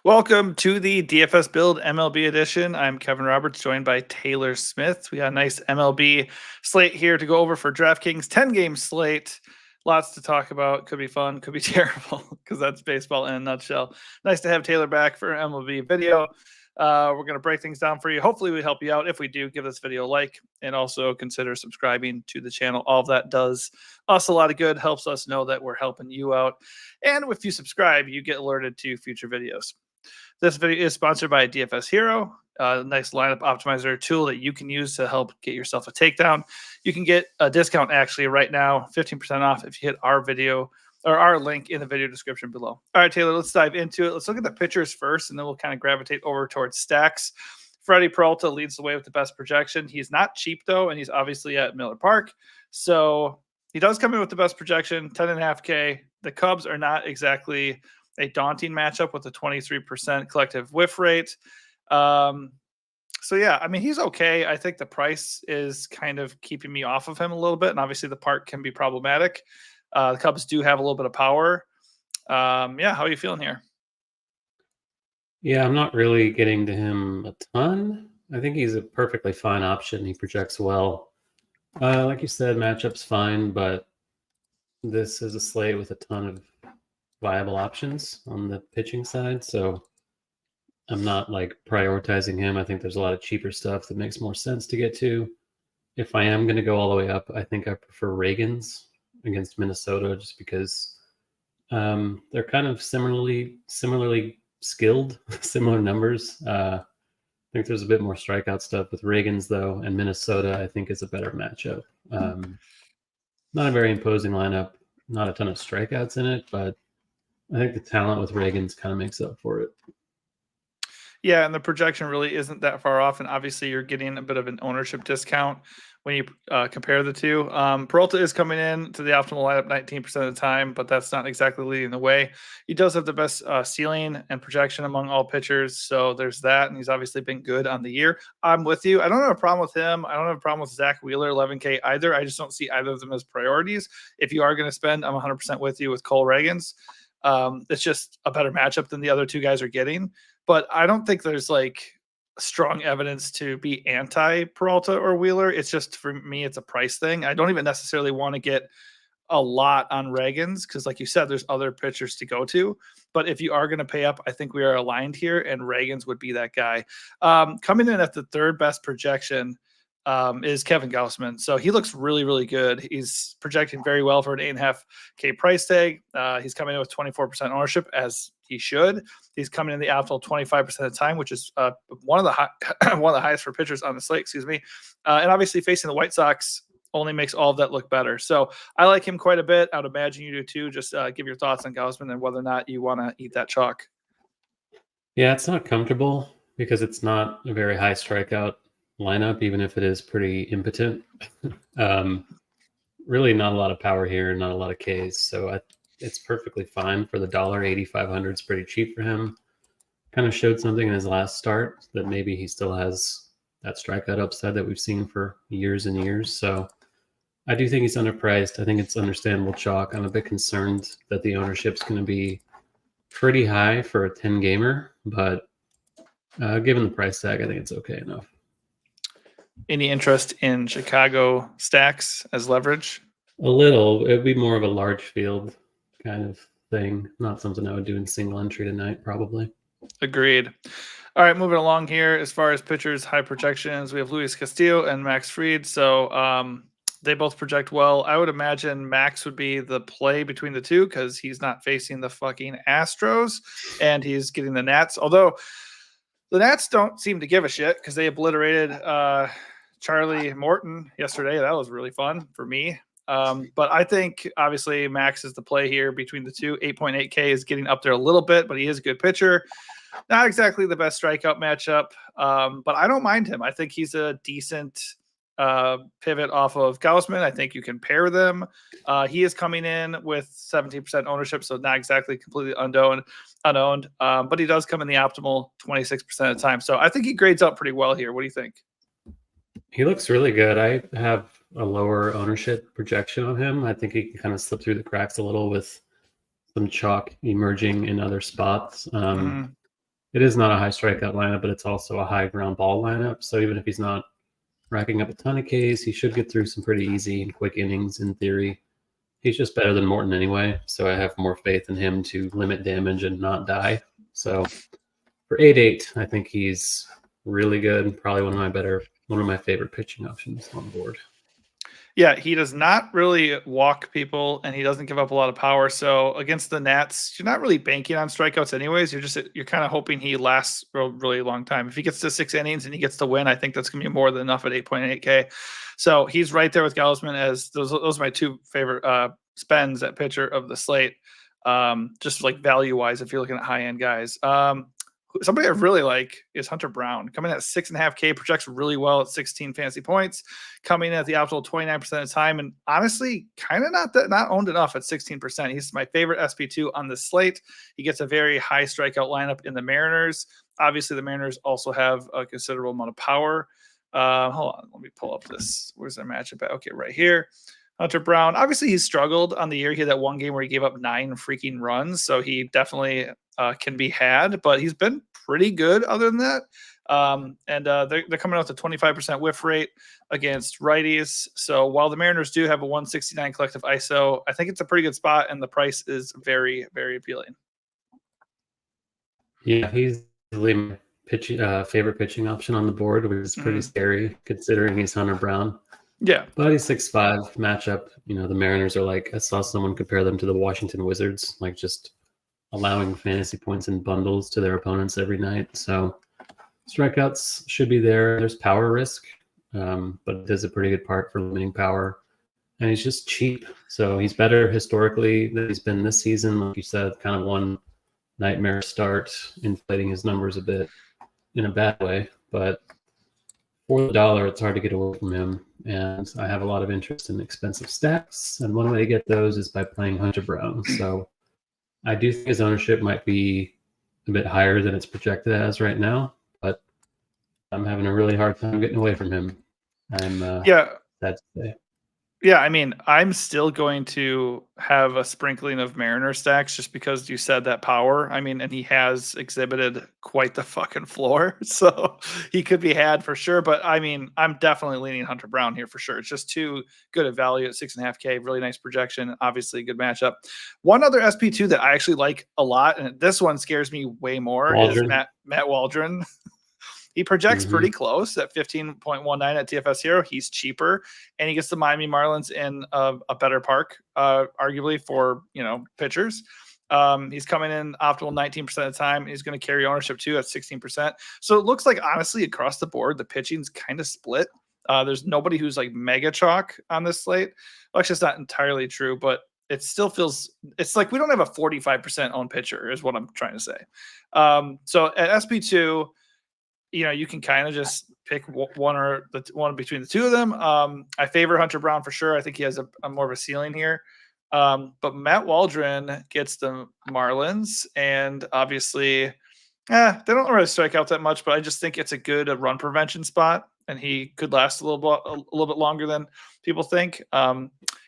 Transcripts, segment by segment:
Welcome to the DFS Build MLB edition. I'm Kevin Roberts, joined by Taylor Smith. We got a nice MLB slate here to go over for DraftKings. 10-game slate. Lots to talk about. Could be fun, could be terrible, because that's baseball in a nutshell. Nice to have Taylor back for an MLB video. We're going to break things down for you. Hopefully we help you out. If we do, give this video a like and also consider subscribing to the channel. All of that does us a lot of good, helps us know that we're helping you out. And if you subscribe, you get alerted to future videos. This video is sponsored by DFS Hero, a nice lineup optimizer tool that you can use to help get yourself a takedown. You can get a discount actually right now, 15% off if you hit our video or our link in the video description below. All right, Taylor, let's dive into it. Let's look at the pitchers first, and then we'll kind of gravitate over towards stacks. Freddie Peralta leads the way with the best projection. He's not cheap, though, and he's obviously at Miller Park. So he does come in with the best projection, 10.5K. The Cubs are not exactly a daunting matchup with a 23% collective whiff rate. So yeah, I mean, he's okay. I think the price is kind of keeping me off of him a little bit, and obviously the park can be problematic. The Cubs do have a little bit of power. Yeah, how are you feeling here? Yeah, I'm not really getting to him a ton. I think he's a perfectly fine option. He projects well. Like you said, matchup's fine, but this is a slate with a ton of viable options on the pitching side. So I'm not like prioritizing him. I think there's a lot of cheaper stuff that makes more sense to get to. If I am going to go all the way up, I think I prefer Reagans against Minnesota just because they're kind of similarly skilled, similar numbers. I think there's a bit more strikeout stuff with Reagans though, and Minnesota I think is a better matchup. Not a very imposing lineup, not a ton of strikeouts in it, but I think the talent with Reagans kind of makes up for it. Yeah, and the projection really isn't that far off, and obviously you're getting a bit of an ownership discount when you compare the two. Peralta is coming in to the optimal lineup 19% of the time, but that's not exactly leading the way. He does have the best ceiling and projection among all pitchers, so there's that, and he's obviously been good on the year. I'm with you. I don't have a problem with him. I don't have a problem with Zach Wheeler, 11K either. I just don't see either of them as priorities. If you are going to spend, I'm 100% with you with Cole Reagans. It's just a better matchup than the other two guys are getting. But I don't think there's like strong evidence to be anti Peralta or Wheeler. It's just for me, it's a price thing. I don't even necessarily want to get a lot on Reagans because, like you said, there's other pitchers to go to. But if you are going to pay up, I think we are aligned here, and Reagans would be that guy. Coming in at the third best projection is Kevin Gausman. So he looks really, really good. He's projecting very well for an 8.5K price tag. He's coming in with 24% ownership, as he should. He's coming in the optimal 25% of the time, which is one of the highest for pitchers on the slate, excuse me. And obviously facing the White Sox only makes all of that look better. So I like him quite a bit. I would imagine you do too. Just give your thoughts on Gausman and whether or not you want to eat that chalk. Yeah, it's not comfortable because it's not a very high strikeout lineup, even if it is pretty impotent. Really not a lot of power here, not a lot of Ks. So it's perfectly fine for the $8,500 is pretty cheap for him. Kind of showed something in his last start that maybe he still has that strikeout upside that we've seen for years and years. So I do think he's underpriced. I think it's understandable chalk. I'm a bit concerned that the ownership's going to be pretty high for a 10 gamer, but given the price tag, I think it's okay enough. Any interest in Chicago stacks as leverage? A little. It would be more of a large field kind of thing. Not something I would do in single entry tonight, probably. Agreed. All right, moving along here. As far as pitchers, high projections, we have Luis Castillo and Max Fried. So they both project well. I would imagine Max would be the play between the two because he's not facing the fucking Astros and he's getting the Nats. Although the Nats don't seem to give a shit because they obliterated Charlie Morton yesterday. That was really fun for me. But I think obviously Max is the play here between the two. 8.8K is getting up there a little bit, but he is a good pitcher. Not exactly the best strikeout matchup, but I don't mind him. I think he's a decent pivot off of Gausman. I think you can pair them. He is coming in with 17% ownership, so not exactly completely unowned, but he does come in the optimal 26% of the time. So I think he grades up pretty well here. What do you think? He looks really good. I have a lower ownership projection on him. I think he can kind of slip through the cracks a little with some chalk emerging in other spots. it is not a high strikeout lineup, but it's also a high ground ball lineup. So even if he's not racking up a ton of Ks, he should get through some pretty easy and quick innings in theory. He's just better than Morton anyway, so I have more faith in him to limit damage and not die. So for 8-8, I think he's really good. Probably one of my favorite pitching options on the board. Yeah, he does not really walk people, and he doesn't give up a lot of power. So against the Nats, you're not really banking on strikeouts, anyways. You're kind of hoping he lasts a really long time. If he gets to 6 innings and he gets the win, I think that's going to be more than enough at 8.8K. So he's right there with Gausman as those are my two favorite spends at pitcher of the slate. Just like value wise, if you're looking at high end guys. Somebody I really like is Hunter Brown. Coming at 6.5K, projects really well at 16 fantasy points. Coming in at the optimal 29% of the time, and honestly, kind of not owned enough at 16%. He's my favorite SP2 on the slate. He gets a very high strikeout lineup in the Mariners. Obviously, the Mariners also have a considerable amount of power. Hold on, let me pull up this. Where's their matchup at? Okay, right here. Hunter Brown, obviously he struggled on the year. He had that one game where he gave up 9 freaking runs. So he definitely can be had, but he's been pretty good other than that. They're coming out to 25% whiff rate against righties. So while the Mariners do have a 169 collective ISO, I think it's a pretty good spot, and the price is very, very appealing. Yeah, he's my favorite pitching option on the board, which is pretty scary considering he's Hunter Brown. Yeah. But he's 6'5", matchup. You know, the Mariners are like, I saw someone compare them to the Washington Wizards, like just allowing fantasy points in bundles to their opponents every night. So strikeouts should be there. There's power risk, but it does a pretty good part for limiting power. And he's just cheap. So he's better historically than he's been this season. Like you said, kind of one nightmare start, inflating his numbers a bit in a bad way. But for the dollar, it's hard to get away from him. And I have a lot of interest in expensive stacks. And one way to get those is by playing Hunter Brown. So I do think his ownership might be a bit higher than it's projected as right now. But I'm having a really hard time getting away from him. I'm sad to say. Yeah, I mean, I'm still going to have a sprinkling of Mariner stacks just because you said that power. I mean, and he has exhibited quite the fucking floor. So he could be had for sure. But I mean, I'm definitely leaning Hunter Brown here for sure. It's just too good a value at 6.5K. Really nice projection. Obviously, a good matchup. One other SP2 that I actually like a lot, and this one scares me way more, is Matt Waldron. He projects pretty close at 15.19 at TFS Hero. He's cheaper, and he gets the Miami Marlins in a better park, arguably for pitchers. He's coming in optimal 19% of the time. He's going to carry ownership too at 16%. So it looks like honestly across the board, the pitching's kind of split. There's nobody who's like mega chalk on this slate. Well, actually, it's not entirely true, but it still feels it's like we don't have a 45% owned pitcher is what I'm trying to say. So at SP2, you can kind of just pick one between the two of them. I favor Hunter Brown for sure. I think he has a more of a ceiling here. But Matt Waldron gets the Marlins, and obviously, they don't really strike out that much. But I just think it's a good run prevention spot, and he could last a little bit longer than people think.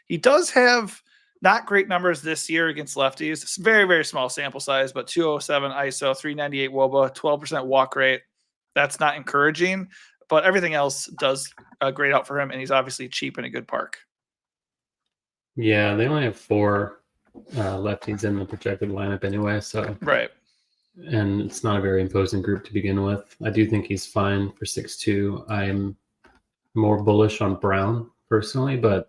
He does have not great numbers this year against lefties. It's very, very small sample size, but 207 ISO, 398 WOBA, 12% walk rate. That's not encouraging, but everything else does great out for him, and he's obviously cheap in a good park. Yeah, they only have 4 lefties in the projected lineup anyway, so right. And it's not a very imposing group to begin with. I do think he's fine for 6'2". I'm more bullish on Brown personally, but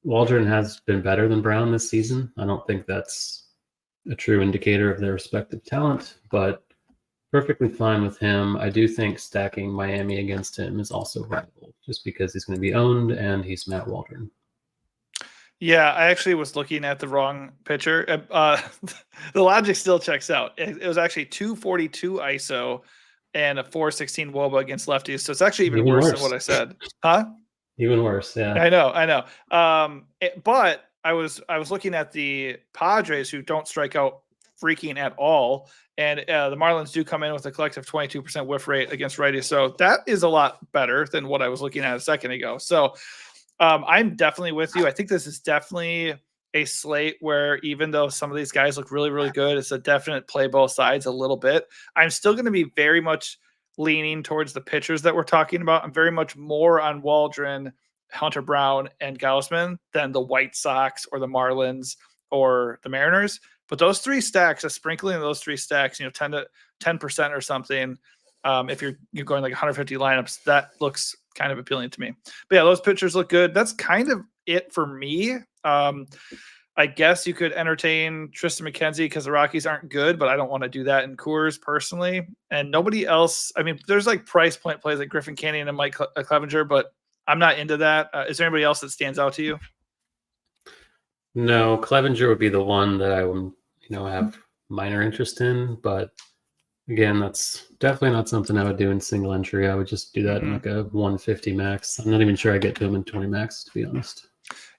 Waldron has been better than Brown this season. I don't think that's a true indicator of their respective talent, but perfectly fine with him. I do think stacking Miami against him is also viable, just because he's going to be owned and he's Matt Waldron. Yeah, I actually was looking at the wrong pitcher. The logic still checks out. It was actually 242 ISO and a 416 WOBA against lefties, so it's actually even worse than what I said. Huh? Even worse, yeah. I know. But I was looking at the Padres, who don't strike out freaking at all, and the Marlins do come in with a collective 22% whiff rate against righties, so that is a lot better than what I was looking at a second ago. So I'm definitely with you. I think this is definitely a slate where even though some of these guys look really, really good, it's a definite play both sides a little bit. I'm still going to be very much leaning towards the pitchers that we're talking about. I'm very much more on Waldron, Hunter Brown, and Gaussman than the White Sox or the Marlins or the Mariners. But those three stacks, a sprinkling of those three stacks, 10% or something. If you're going like 150 lineups, that looks kind of appealing to me. But yeah, those pitchers look good. That's kind of it for me. I guess you could entertain Tristan McKenzie because the Rockies aren't good, but I don't want to do that in Coors personally. And nobody else. I mean, there's like price point plays like Griffin Canning and Mike Clevenger, but I'm not into that. Is there anybody else that stands out to you? No, Clevenger would be the one that I would, have minor interest in. But again, that's definitely not something I would do in single entry. I would just do that in like a 150 max. I'm not even sure I get to him in 20 max, to be honest.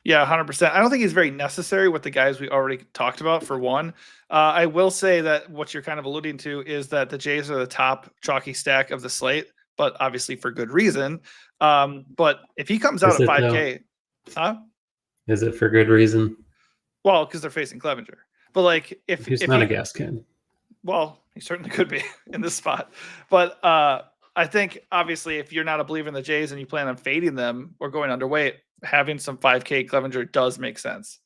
Yeah, 100%. I don't think he's very necessary with the guys we already talked about, for one. I will say that what you're kind of alluding to is that the Jays are the top chalky stack of the slate, but obviously for good reason. But if he comes out at 5K, Is it for good reason? Well, because they're facing Clevenger. But like if he's not a gas can. Well, he certainly could be in this spot. But I think obviously if you're not a believer in the Jays and you plan on fading them or going underweight, having some 5K Clevenger does make sense.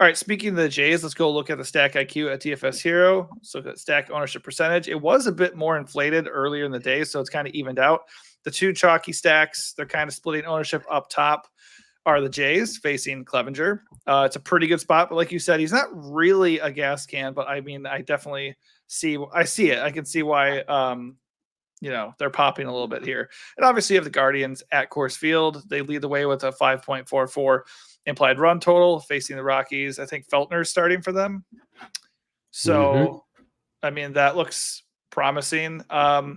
All right, speaking of the Jays, let's go look at the stack IQ at DFS Hero. So that stack ownership percentage, it was a bit more inflated earlier in the day, so it's kind of evened out. The two chalky stacks, they're kind of splitting ownership up top, are the Jays facing Clevenger. It's a pretty good spot, but like you said, he's not really a gas can, but I mean, I definitely see it. I can see why they're popping a little bit here. And obviously you have the Guardians at Coors Field. They lead the way with a 5.44 implied run total facing the Rockies. I think Feltner's starting for them. So, I mean, that looks promising. But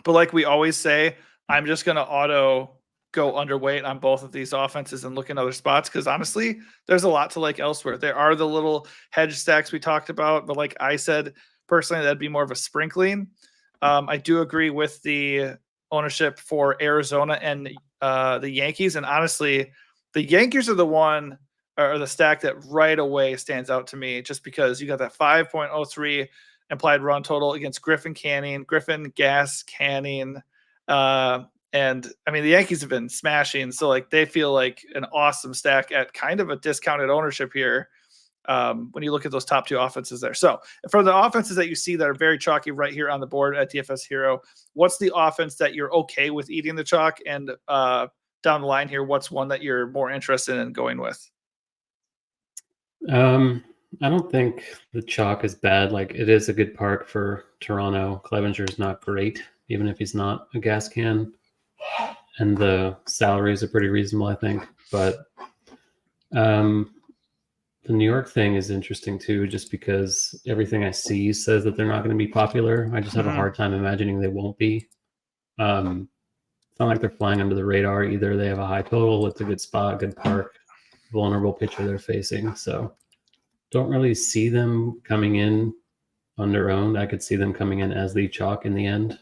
like we always say, I'm just going to auto go underweight on both of these offenses and look in other spots because honestly, there's a lot to like elsewhere. There are the little hedge stacks we talked about, but like I said, personally, that'd be more of a sprinkling. I do agree with the ownership for Arizona and the Yankees. And honestly, the Yankees are the stack that right away stands out to me just because you got that 5.03 implied run total against Griffin Gas Canning. And I mean, the Yankees have been smashing. So like they feel like an awesome stack at kind of a discounted ownership here. When you look at those top two offenses there. So for the offenses that you see that are very chalky right here on the board at DFS Hero, what's the offense that you're okay with eating the chalk? And down the line here, what's one that you're more interested in going with? I don't think the chalk is bad. Like it is a good park for Toronto. Clevenger is not great, even if he's not a gas can. And the salaries are pretty reasonable, I think. But the New York thing is interesting too, just because everything I see says that they're not going to be popular. I just have a hard time imagining they won't be. It's not like they're flying under the radar either. They have a high total. It's a good spot, good park, vulnerable pitcher they're facing. So don't really see them coming in under-owned. I could see them coming in as the chalk in the end.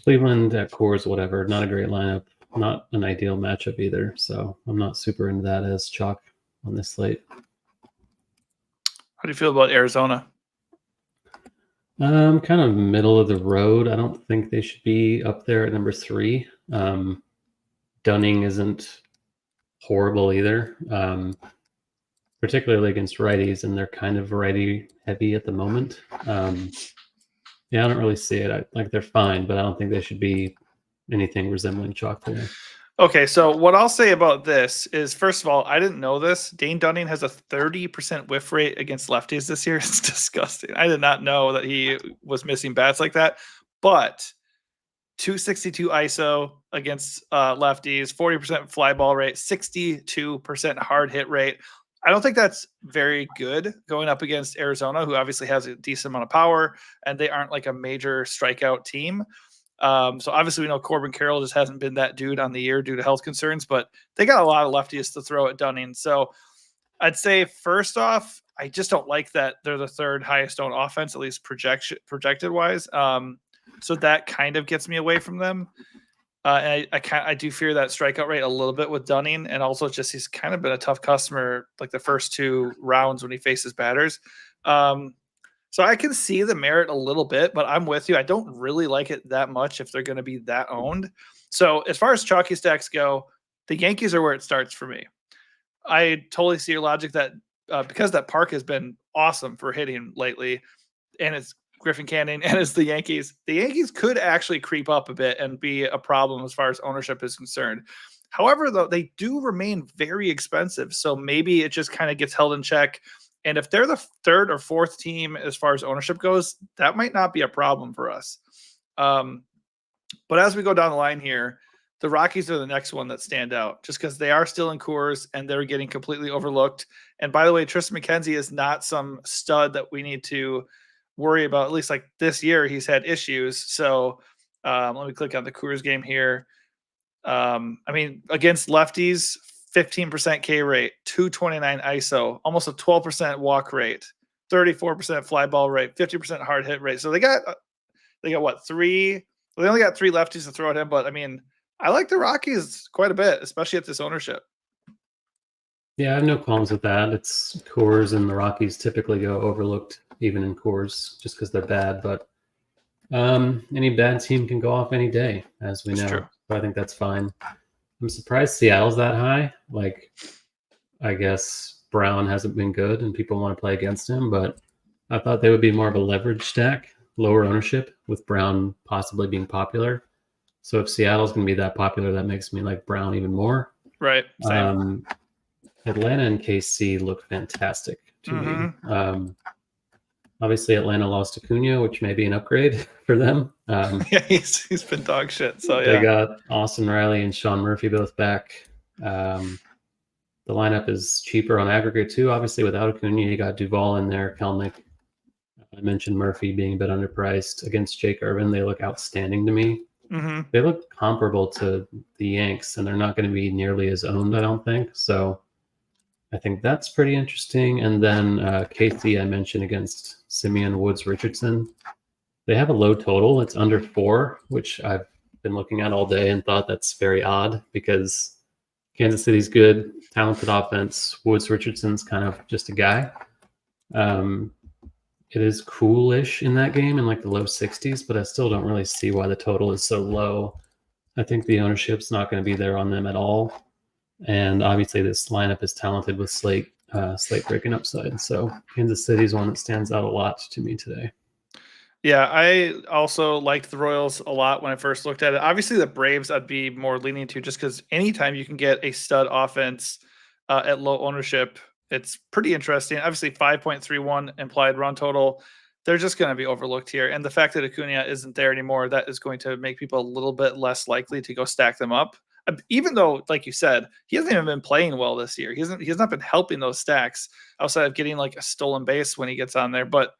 Cleveland at Coors, whatever. Not a great lineup. Not an ideal matchup either. So I'm not super into that as chalk on this slate. How do you feel about Arizona? Kind of middle of the road. I don't think they should be up there at number 3. Dunning isn't horrible either, particularly against righties, and they're kind of righty heavy at the moment. Yeah, I don't really see it. They're fine, but I don't think they should be anything resembling chalk today. Okay, so what I'll say about this is, first of all, I didn't know this. Dane Dunning has a 30% whiff rate against lefties this year. It's disgusting. I did not know that he was missing bats like that. But 262 ISO against lefties, 40% fly ball rate, 62% hard hit rate. I don't think that's very good going up against Arizona, who obviously has a decent amount of power, and they aren't like a major strikeout team. So obviously we know Corbin Carroll just hasn't been that dude on the year due to health concerns, but they got a lot of lefties to throw at Dunning. So I'd say first off, I just don't like that they're the third highest owned offense, at least projected wise. So that kind of gets me away from them. And I do fear that strikeout rate a little bit with Dunning, and also just he's kind of been a tough customer like the first 2 rounds when he faces batters. So I can see the merit a little bit, but I'm with you. I don't really like it that much if they're going to be that owned. So as far as chalky stacks go, the Yankees are where it starts for me. I totally see your logic that because that park has been awesome for hitting lately, and it's Griffin Canning and it's the Yankees could actually creep up a bit and be a problem as far as ownership is concerned. However, though, they do remain very expensive. So maybe it just kind of gets held in check. And if they're the 3rd or 4th team as far as ownership goes, that might not be a problem for us. But as we go down the line here, the Rockies are the next one that stand out just because they are still in Coors and they're getting completely overlooked. And by the way, Tristan McKenzie is not some stud that we need to worry about. At least like this year, he's had issues. So let me click on the Coors game here. I mean, against lefties, 15% K rate, 229 ISO, almost a 12% walk rate, 34% fly ball rate, 50% hard hit rate. So they got what, 3? Well, they only got 3 lefties to throw at him, but I mean, I like the Rockies quite a bit, especially at this ownership. Yeah, I have no qualms with that. It's Coors, and the Rockies typically go overlooked even in Coors just because they're bad. But any bad team can go off any day, as we That's know. true. So I think that's fine. I'm surprised Seattle's that high. Like, I guess Brown hasn't been good and people want to play against him, but I thought they would be more of a leverage stack, lower ownership, with Brown possibly being popular. So if Seattle's going to be that popular, that makes me like Brown even more. Right. Same. Atlanta and KC look fantastic to me. Obviously, Atlanta lost Acuna, which may be an upgrade for them. Yeah, he's been dog shit. So They got Austin Riley and Sean Murphy both back. The lineup is cheaper on aggregate too. Obviously, without Acuna, you got Duvall in there, Kelnick. I mentioned Murphy being a bit underpriced against Jake Irvin. They look outstanding to me. They look comparable to the Yanks, and they're not going to be nearly as owned, I don't think. So I think that's pretty interesting. And then Casey, I mentioned against Simeon Woods Richardson. They have a low total. It's under 4, which I've been looking at all day and thought that's very odd because Kansas City's good, talented offense. Woods Richardson's kind of just a guy. It is coolish in that game in like the low 60s, but I still don't really see why the total is so low. I think the ownership's not going to be there on them at all. And obviously this lineup is talented with slate breaking upside. So Kansas City is one that stands out a lot to me today. Yeah, I also liked the Royals a lot when I first looked at it. Obviously, the Braves I'd be more leaning to just because anytime you can get a stud offense at low ownership, it's pretty interesting. Obviously, 5.31 implied run total. They're just going to be overlooked here. And the fact that Acuna isn't there anymore, that is going to make people a little bit less likely to go stack them up. Even though, like you said, he hasn't even been playing well this year. He has not been helping those stacks outside of getting like a stolen base when he gets on there. But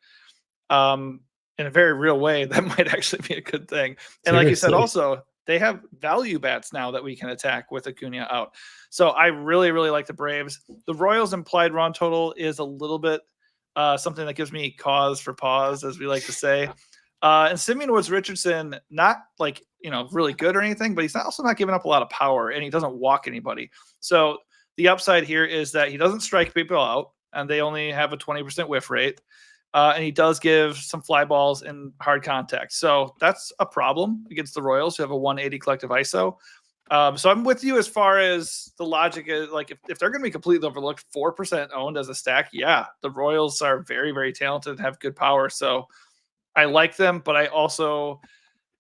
in a very real way, that might actually be a good thing. And like you said, also, they have value bats now that we can attack with Acuna out. So I really, really like the Braves. The Royals implied run total is a little bit something that gives me cause for pause, as we like to say. And Simeon Woods Richardson, not like, really good or anything, but he's also not giving up a lot of power, and he doesn't walk anybody. So the upside here is that he doesn't strike people out, and they only have a 20% whiff rate. And he does give some fly balls in hard contact. So that's a problem against the Royals, who have a 180 collective ISO. So I'm with you as far as the logic is, like, if they're going to be completely overlooked, 4% owned as a stack, yeah, the Royals are very, very talented and have good power. So I like them, but I also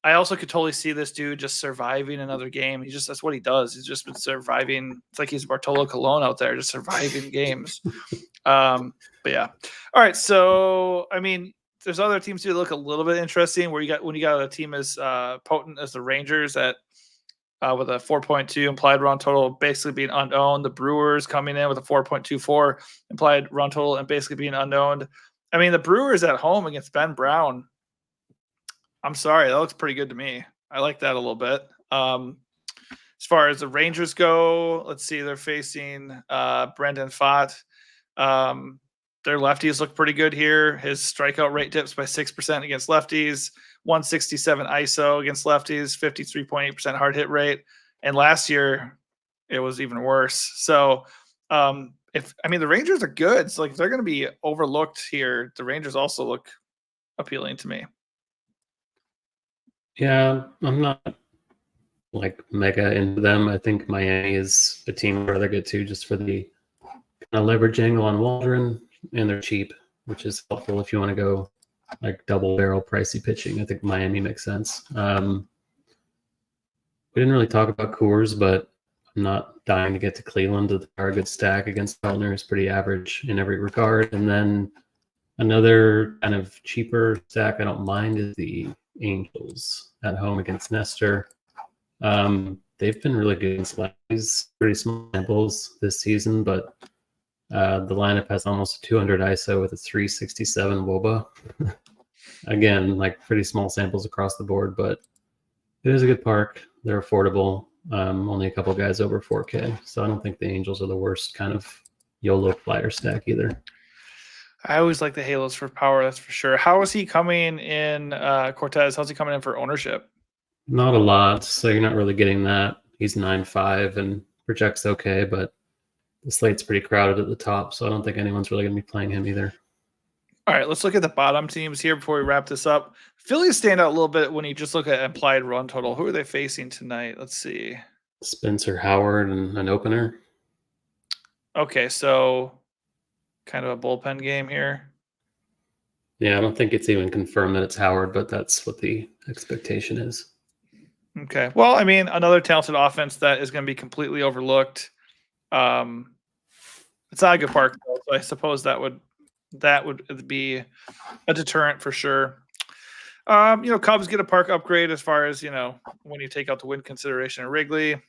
could totally see this dude just surviving another game. That's what he does. He's just been surviving. It's like he's Bartolo Colon out there, just surviving games. But yeah. All right. So, I mean, there's other teams that look a little bit interesting when you got a team as potent as the Rangers at with a 4.2 implied run total, basically being unowned. The Brewers coming in with a 4.24 implied run total and basically being unknown. I mean, the Brewers at home against Ben Brown. I'm sorry, that looks pretty good to me. I like that a little bit. As far as the Rangers go, let's see, they're facing Brendan Pfaadt. their lefties look pretty good here. His strikeout rate dips by 6% against lefties, 167 ISO against lefties, 53.8% hard hit rate. And last year it was even worse. So the Rangers are good. So like if they're going to be overlooked here, the Rangers also look appealing to me. Yeah, I'm not like mega into them. I think Miami is a team I'd rather get to just for the kind of leverage angle on Waldron, and they're cheap, which is helpful if you want to go like double barrel pricey pitching. I think Miami makes sense. We didn't really talk about Coors, but I'm not dying to get to Cleveland. They're a good stack against Feltner. Is pretty average in every regard. And then another kind of cheaper stack I don't mind is the Angels at home against Nestor. They've been really good against lefties, pretty small samples this season, but the lineup has almost a 200 ISO with a 367 WOBA. Again, like pretty small samples across the board, but it is a good park. They're affordable. Only a couple guys over 4K, so I don't think the Angels are the worst kind of YOLO flyer stack either. I always like the Halos for power, that's for sure. How is he coming in, Cortez? How's he coming in for ownership? Not a lot, so you're not really getting that. He's 9.5 and projects okay, but the slate's pretty crowded at the top, so I don't think anyone's really going to be playing him either. All right, let's look at the bottom teams here before we wrap this up. Phillies stand out a little bit when you just look at implied run total. Who are they facing tonight? Let's see. Spencer Howard and an opener. Okay, so kind of a bullpen game here. Yeah, I don't think it's even confirmed that it's Howard, but that's what the expectation is. Okay. Well, I mean, another talented offense that is going to be completely overlooked. It's not a good park, though, so I suppose that would be a deterrent for sure. Cubs get a park upgrade as far as, when you take out the win consideration in Wrigley.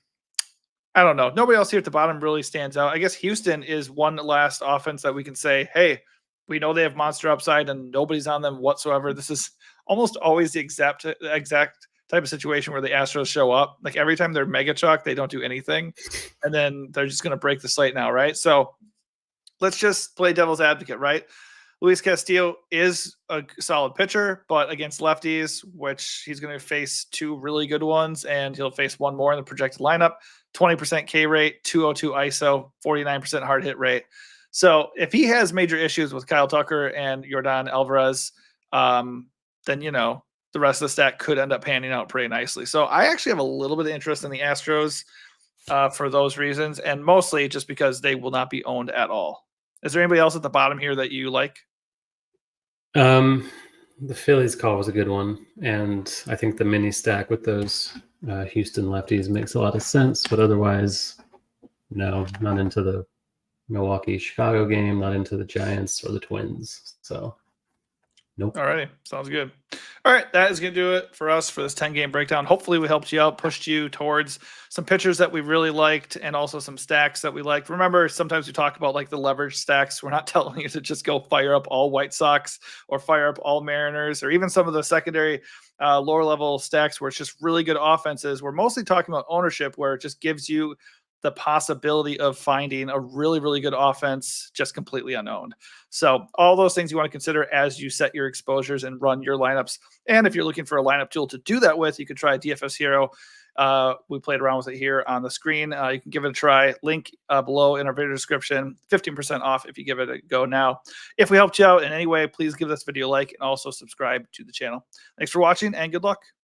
I don't know. Nobody else here at the bottom really stands out. I guess Houston is one last offense that we can say, hey, we know they have monster upside and nobody's on them whatsoever. This is almost always the exact type of situation where the Astros show up. Like every time they're mega chalk, they don't do anything. And then they're just going to break the slate now, right? So let's just play devil's advocate, right? Luis Castillo is a solid pitcher, but against lefties, which he's going to face two really good ones, and he'll face one more in the projected lineup. 20% K rate, 202 ISO, 49% hard hit rate. So if he has major issues with Kyle Tucker and Yordan Alvarez, then, the rest of the stack could end up panning out pretty nicely. So I actually have a little bit of interest in the Astros for those reasons, and mostly just because they will not be owned at all. Is there anybody else at the bottom here that you like? The Phillies call was a good one, and I think the mini stack with those Houston lefties makes a lot of sense, but otherwise, no, not into the Milwaukee-Chicago game, not into the Giants or the Twins. So, nope. All righty. Sounds good. All right. That is going to do it for us for this 10-game breakdown. Hopefully we helped you out, pushed you towards some pitchers that we really liked and also some stacks that we liked. Remember, sometimes we talk about like the leverage stacks. We're not telling you to just go fire up all White Sox or fire up all Mariners or even some of the secondary lower level stacks where it's just really good offenses. We're mostly talking about ownership where it just gives you the possibility of finding a really, really good offense just completely unowned. So all those things you want to consider as you set your exposures and run your lineups. And if you're looking for a lineup tool to do that with, you could try DFS Hero. We played around with it here on the screen. You can give it a try. Link below in our video description. 15% off if you give it a go now. If we helped you out in any way, please give this video a like and also subscribe to the channel. Thanks for watching and good luck.